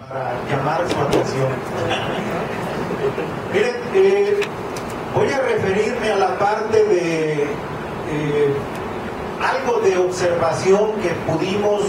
para llamar su atención. Miren, voy a referirme a la parte de algo de observación que pudimos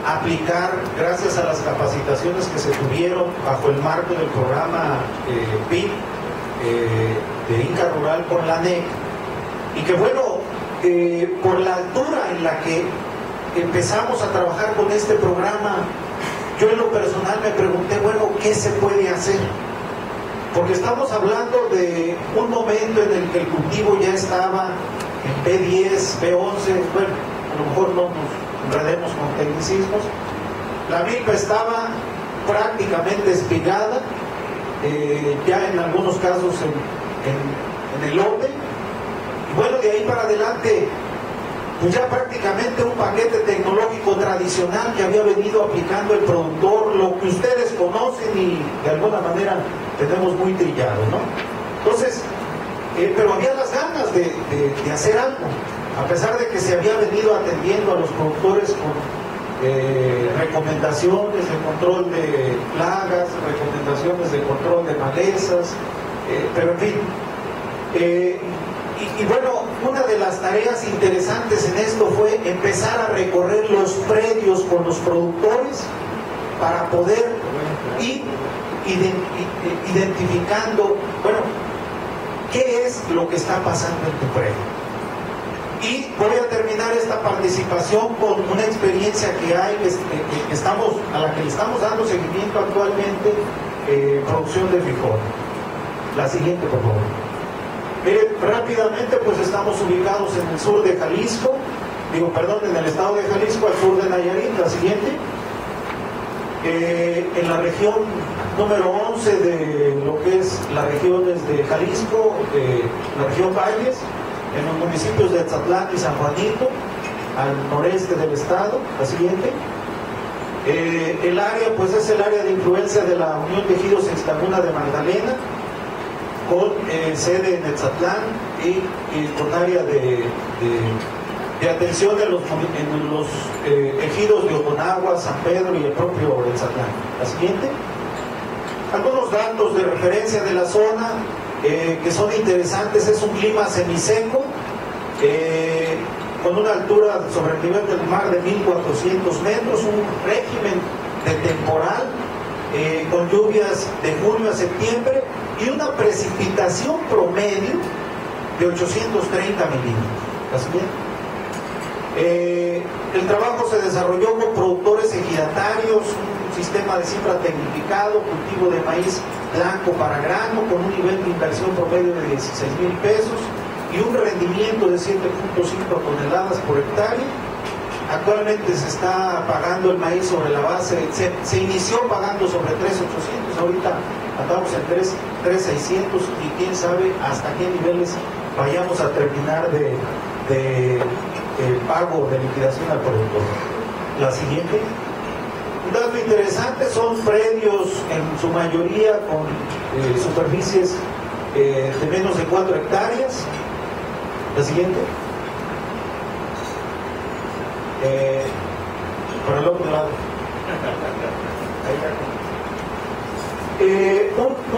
aplicar gracias a las capacitaciones que se tuvieron bajo el marco del programa PIB de Inca Rural con la NEC, y que bueno, por la altura en la que empezamos a trabajar con este programa, yo en lo personal me pregunté, bueno, ¿qué se puede hacer? Porque estamos hablando de un momento en el que el cultivo ya estaba en P10, P11, bueno, a lo mejor no nos enredemos con tecnicismos. La milpa estaba prácticamente espigada, ya en algunos casos en el lote. Y bueno, de ahí para adelante, pues ya prácticamente un paquete tecnológico tradicional que había venido aplicando el productor, lo que ustedes conocen y de alguna manera tenemos muy trillado, ¿no? Entonces, pero había las ganas de hacer algo, a pesar de que se había venido atendiendo a los productores con recomendaciones de control de plagas, recomendaciones de control de malezas, pero en fin. Y bueno, una de las tareas interesantes en esto fue empezar a recorrer los predios con los productores para poder ir identificando, bueno, qué es lo que está pasando en tu predio. Y voy a terminar esta participación con una experiencia que hay, a la que le estamos dando seguimiento actualmente, producción de frijol. La siguiente, por favor. Miren, rápidamente, pues estamos ubicados en el sur de Jalisco, en el estado de Jalisco, al sur de Nayarit. La siguiente. En la región número 11 de lo que es las regiones de Jalisco, la región Valles, en los municipios de Etzatlán y San Juanito, al noreste del estado. La siguiente. El área, pues es el área de influencia de la Unión de Ejidos Sexta-Laguna de Magdalena, con sede en Etzatlán y con área de atención en los ejidos de Oconagua, San Pedro y el propio Etzatlán. La siguiente. Algunos datos de referencia de la zona que son interesantes. Es un clima semiseco, con una altura sobre el nivel del mar de 1400 metros, un régimen de temporal, con lluvias de junio a septiembre y una precipitación promedio de 830 milímetros. ¿La siguiente? El trabajo se desarrolló con productores ejidatarios, un sistema de siembra tecnificado, cultivo de maíz blanco para grano, con un nivel de inversión promedio de 16,000 pesos y un rendimiento de 7.5 toneladas por hectárea. Actualmente se está pagando el maíz sobre la base, se inició pagando sobre 3.800, ahorita andamos en 3.600 y quién sabe hasta qué niveles vayamos a terminar de pago de liquidación al productor. La siguiente. Un dato interesante, son predios en su mayoría con superficies de menos de 4 hectáreas. La siguiente. Por el otro lado.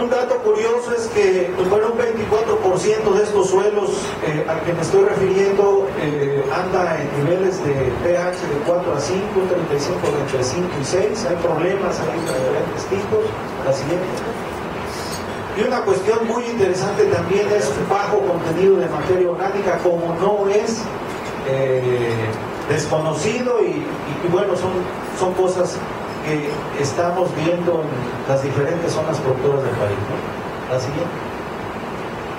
Un dato curioso es que un 24% de estos suelos al que me estoy refiriendo anda en niveles de pH de 4 a 5, 35 entre 5 y 6. Hay problemas, hay diferentes tipos. La siguiente. Y una cuestión muy interesante también es su bajo contenido de materia orgánica, como no es desconocido y bueno, son cosas que estamos viendo en las diferentes zonas productoras del país, ¿no? La siguiente.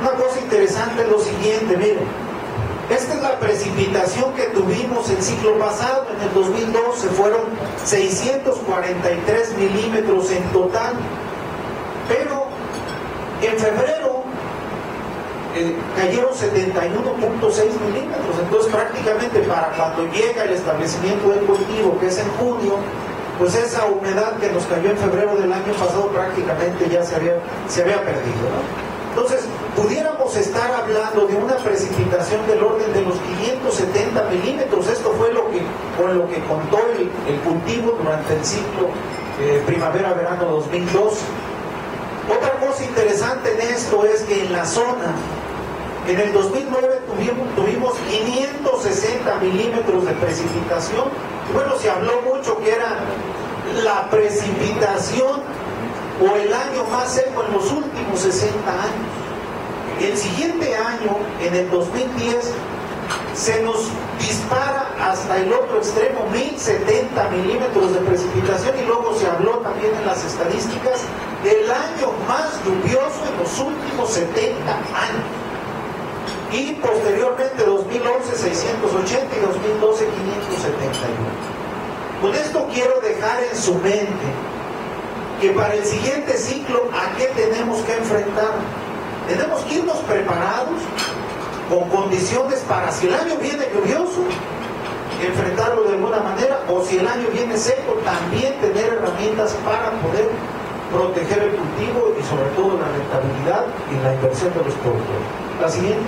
Una cosa interesante es lo siguiente, miren, esta es la precipitación que tuvimos el ciclo pasado. En el 2012 fueron 643 milímetros en total, pero en febrero cayeron 71.6 milímetros. Entonces prácticamente para cuando llega el establecimiento del cultivo, que es en junio, pues esa humedad que nos cayó en febrero del año pasado prácticamente ya se había perdido, ¿no? Entonces pudiéramos estar hablando de una precipitación del orden de los 570 milímetros. Esto fue con lo que contó el cultivo durante el ciclo primavera-verano 2002. Otra cosa interesante en esto es que en la zona, en el 2009 tuvimos 560 milímetros de precipitación. Bueno, se habló mucho que era la precipitación o el año más seco en los últimos 60 años. El siguiente año, en el 2010, se nos dispara hasta el otro extremo, 1070 milímetros de precipitación, y luego se habló también en las estadísticas del año más lluvioso en los últimos 70 años. Y posteriormente 2011 680 y 2012 571. Con esto quiero dejar en su mente que para el siguiente ciclo, ¿a qué tenemos que enfrentar? Tenemos que irnos preparados con condiciones para, si el año viene lluvioso, enfrentarlo de alguna manera, o si el año viene seco, también tener herramientas para poder proteger el cultivo y sobre todo la rentabilidad y la inversión de los productores. La siguiente.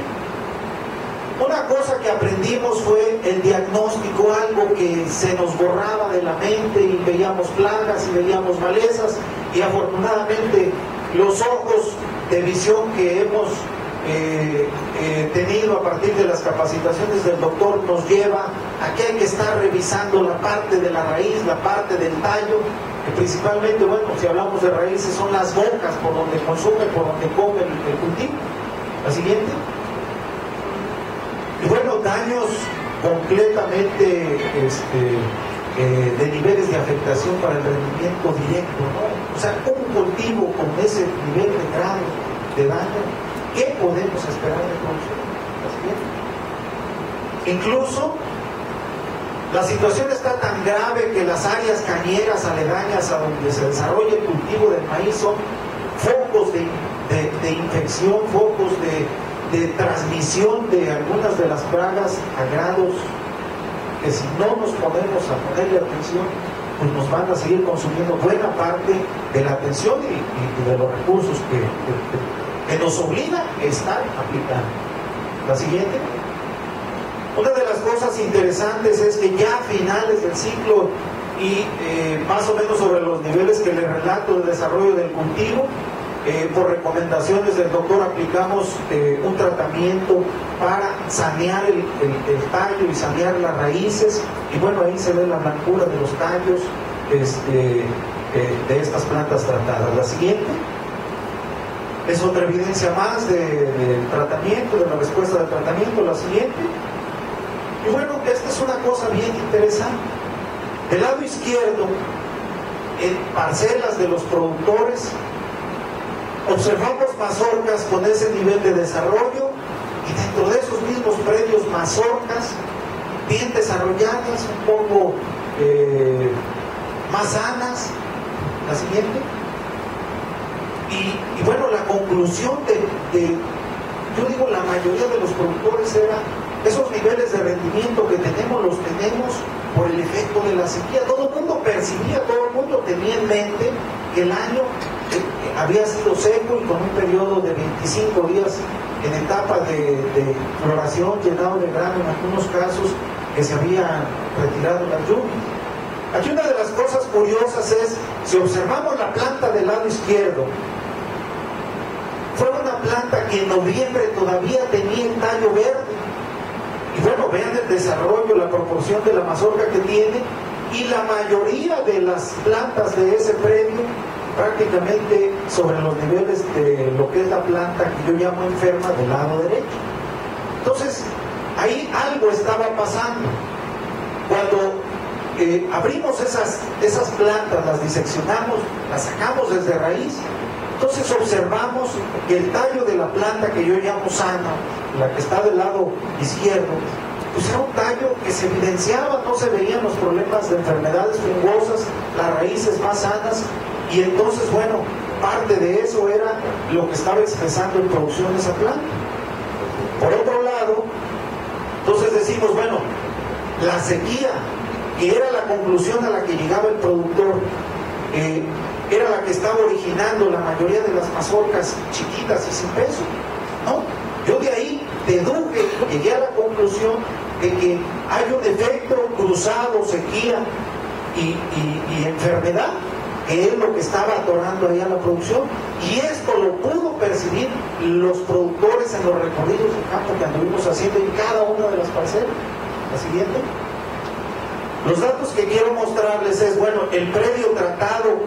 Una cosa que aprendimos fue el diagnóstico, algo que se nos borraba de la mente y veíamos plagas y veíamos malezas, y afortunadamente los ojos de visión que hemos tenido a partir de las capacitaciones del doctor nos lleva a que hay que estar revisando la parte de la raíz, la parte del tallo, que principalmente, bueno, si hablamos de raíces, son las bocas por donde consume, por donde come el cultivo. La siguiente. Y bueno, daños completamente de niveles de afectación para el rendimiento directo, ¿no? O sea, un cultivo con ese nivel de grado de daño, ¿qué podemos esperar de producción? Incluso la situación está tan grave que las áreas cañeras aledañas a donde se desarrolla el cultivo del maíz son focos de infección, focos de transmisión de algunas de las plagas a grados que, si no nos ponemos a ponerle atención, pues nos van a seguir consumiendo buena parte de la atención y de los recursos que nos obliga a estar aplicando. La siguiente. Una de las cosas interesantes es que ya a finales del ciclo y más o menos sobre los niveles que les relato de desarrollo del cultivo, por recomendaciones del doctor aplicamos un tratamiento para sanear el tallo y sanear las raíces, y bueno, ahí se ve la blancura de los tallos de estas plantas tratadas. La siguiente es otra evidencia más del tratamiento, de la respuesta del tratamiento. La siguiente. Y bueno, esta es una cosa bien interesante. Del lado izquierdo, en parcelas de los productores, observamos mazorcas con ese nivel de desarrollo, y dentro de esos mismos predios mazorcas bien desarrolladas, un poco más sanas. La siguiente. Y bueno, la conclusión yo digo, la mayoría de los productores era, esos niveles de rendimiento que tenemos, los tenemos por el efecto de la sequía. Todo el mundo percibía, todo el mundo tenía en mente que el año había sido seco y con un periodo de 25 días en etapa de floración, llenado de grano en algunos casos, que se había retirado las lluvias. Aquí una de las cosas curiosas es, si observamos la planta del lado izquierdo, fue una planta que en noviembre todavía tenía el tallo verde. Y bueno, vean el desarrollo, la proporción de la mazorca que tiene, y la mayoría de las plantas de ese predio prácticamente sobre los niveles de lo que es la planta que yo llamo enferma del lado derecho. Entonces, ahí algo estaba pasando. Cuando abrimos esas plantas, las diseccionamos, las sacamos desde raíz, entonces observamos que el tallo de la planta que yo llamo sana, la que está del lado izquierdo, pues era un tallo que se evidenciaba, no se veían los problemas de enfermedades fungosas, las raíces más sanas, y entonces, bueno, parte de eso era lo que estaba expresando en producción esa planta. Por otro lado, entonces decimos, bueno, la sequía, que era la conclusión a la que llegaba el productor, era la que estaba originando la mayoría de las mazorcas chiquitas y sin peso, ¿no? Yo de ahí deduje, llegué a la conclusión de que hay un efecto cruzado, sequía y enfermedad, que es lo que estaba atorando ahí a la producción, y esto lo pudo percibir los productores en los recorridos de campo que anduvimos haciendo en cada una de las parcelas. La siguiente. Los datos que quiero mostrarles es, bueno, el predio tratado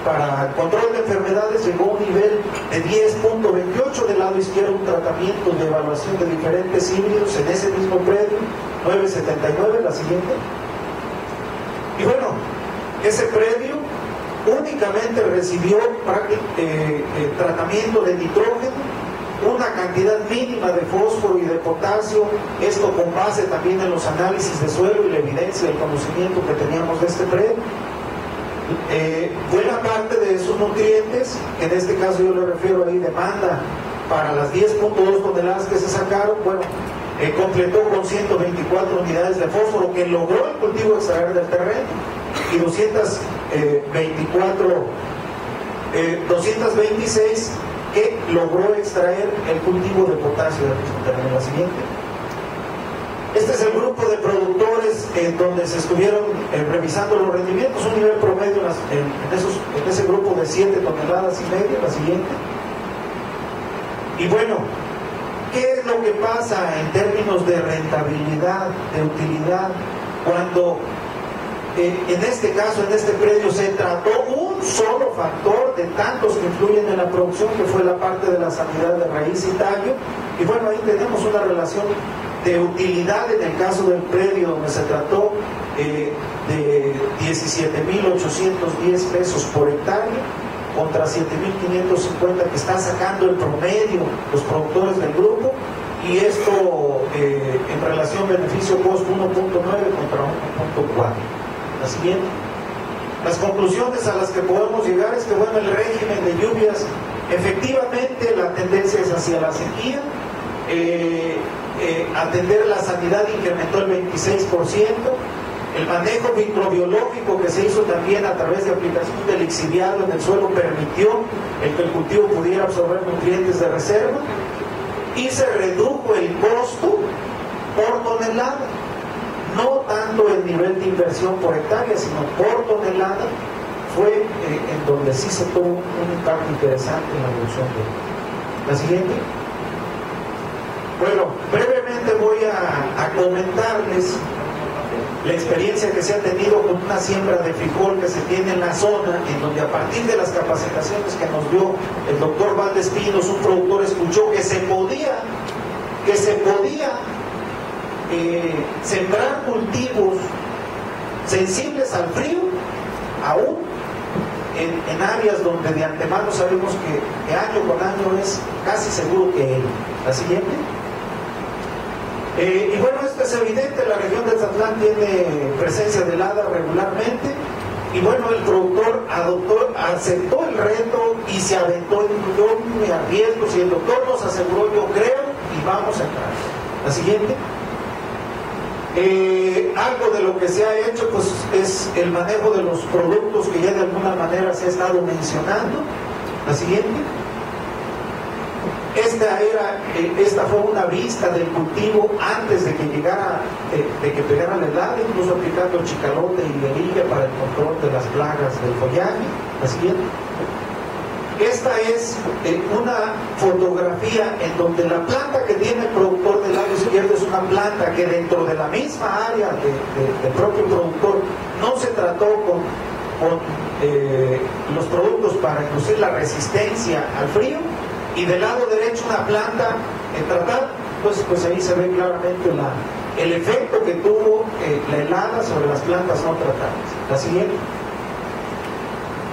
para control de enfermedades llegó a un nivel de 10.28, del lado izquierdo un tratamiento de evaluación de diferentes híbridos en ese mismo predio, 9.79, la siguiente. Y bueno, ese predio únicamente recibió tratamiento de nitrógeno, una cantidad mínima de fósforo y de potasio, esto con base también en los análisis de suelo y la evidencia del conocimiento que teníamos de este predio. Buena parte de esos nutrientes, que en este caso yo le refiero ahí demanda para las 10.2 toneladas que se sacaron, bueno, completó con 124 unidades de fósforo que logró el cultivo extraer del terreno, y 226 que logró extraer el cultivo de potasio del mismo terreno. La siguiente. Este es el grupo de productores donde se estuvieron revisando los rendimientos, un nivel promedio en ese grupo de 7 toneladas y media. La siguiente. Y bueno, ¿qué es lo que pasa en términos de rentabilidad, de utilidad, cuando en este caso, en este predio, se trató un solo factor de tantos que influyen en la producción, que fue la parte de la sanidad de raíz y tallo? Y bueno, ahí tenemos una relación de utilidad en el caso del predio, donde se trató de 17.810 pesos por hectárea contra 7.550 que está sacando el promedio los productores del grupo, y esto en relación beneficio-costo 1.9 contra 1.4. La siguiente. Las conclusiones a las que podemos llegar es que, bueno, el régimen de lluvias, efectivamente la tendencia es hacia la sequía. Atender la sanidad incrementó el 26%. El manejo microbiológico que se hizo también a través de aplicación del lixiviado en el suelo permitió que el cultivo pudiera absorber nutrientes de reserva, y se redujo el costo por tonelada. No tanto el nivel de inversión por hectárea, sino por tonelada, fue en donde sí se tuvo un impacto interesante en la reducción de... La siguiente. Bueno, brevemente voy a comentarles la experiencia que se ha tenido con una siembra de frijol que se tiene en la zona, en donde a partir de las capacitaciones que nos dio el doctor Valdespinos, un productor escuchó que se podía sembrar cultivos sensibles al frío, aún en áreas donde de antemano sabemos que año con año es casi seguro que él. La siguiente. Y bueno, esto es evidente, la región de Zatlán tiene presencia de helada regularmente, y bueno, el productor aceptó el reto y se aventó. Yo me arriesgo, si el doctor nos aseguró, yo creo, y vamos a entrar. La siguiente. Algo de lo que se ha hecho, pues, es el manejo de los productos que ya de alguna manera se ha estado mencionando. La siguiente. Esta fue una vista del cultivo antes de que llegara, de que pegara la helada, incluso aplicando chicalote y verilla para el control de las plagas del follaje. La siguiente. Esta es una fotografía en donde la planta que tiene el productor del lado izquierdo es una planta que dentro de la misma área del propio productor no se trató con los productos para inducir la resistencia al frío, y del lado derecho una planta tratada, pues ahí se ve claramente el efecto que tuvo la helada sobre las plantas no tratadas. La siguiente.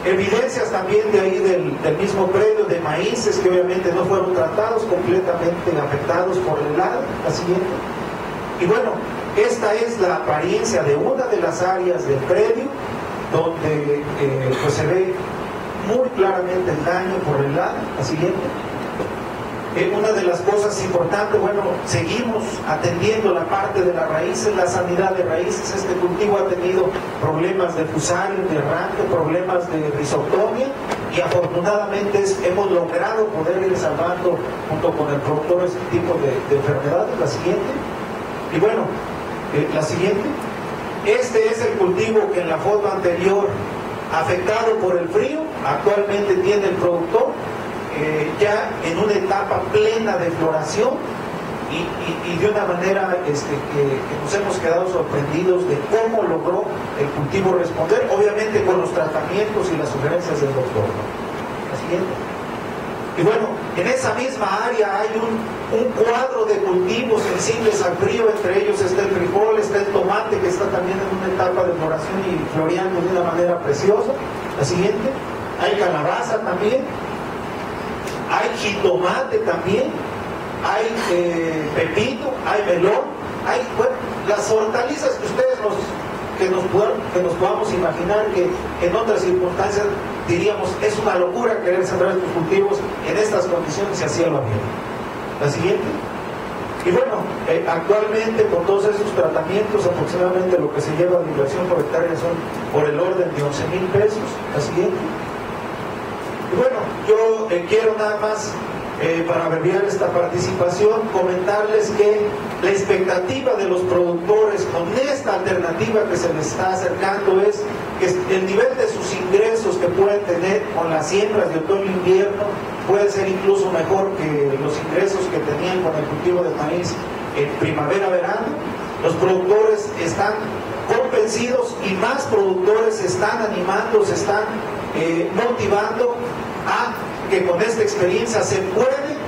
Evidencias también de ahí del mismo predio de maíces que obviamente no fueron tratados, completamente afectados por la helada. La siguiente. Y bueno, esta es la apariencia de una de las áreas del predio donde pues se ve muy claramente el daño por la helada. La siguiente. Una de las cosas importantes, bueno, seguimos atendiendo la parte de las raíces, la sanidad de raíces. Este cultivo ha tenido problemas de fusario, de arranque, problemas de rizoctomia, y afortunadamente hemos logrado poder ir salvando junto con el productor este tipo de enfermedades. La siguiente. Y bueno, la siguiente. Este es el cultivo que en la foto anterior, afectado por el frío, actualmente tiene el productor ya en una etapa plena de floración y de una manera que nos hemos quedado sorprendidos de cómo logró el cultivo responder, obviamente con los tratamientos y las sugerencias del doctor, ¿no? La siguiente. Y bueno, en esa misma área hay un cuadro de cultivos sensibles al frío, entre ellos está el frijol, está el tomate, que está también en una etapa de floración y floreando de una manera preciosa. La siguiente. Hay calabaza también, hay jitomate también, hay pepino, hay melón, hay, bueno, las hortalizas que ustedes que nos podamos imaginar, que en otras circunstancias diríamos es una locura querer sembrar estos cultivos en estas condiciones y a cielo abierto. La siguiente. Y bueno, actualmente con todos esos tratamientos aproximadamente lo que se lleva de inversión por hectárea son por el orden de 11,000 pesos. La siguiente. Y bueno, yo quiero nada más para abreviar esta participación, comentarles que la expectativa de los productores con esta alternativa que se les está acercando es que el nivel de sus ingresos que pueden tener con las siembras de otoño-invierno puede ser incluso mejor que los ingresos que tenían con el cultivo de maíz en primavera-verano. Los productores están convencidos y más productores se están animando, se están motivando a que con esta experiencia se puede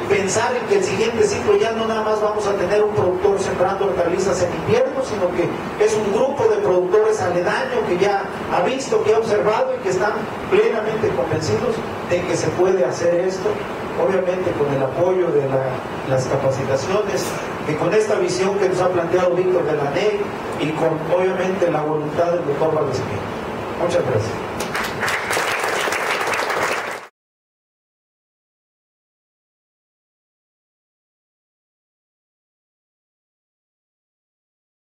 pensar en que el siguiente ciclo ya no nada más vamos a tener un productor sembrando hortalizas en invierno, sino que es un grupo de productores aledaños que ya ha visto, que ha observado y que están plenamente convencidos de que se puede hacer esto, obviamente con el apoyo de las capacitaciones, que con esta visión que nos ha planteado Víctor de la NEC y con obviamente la voluntad del doctor Valdespín. Muchas gracias.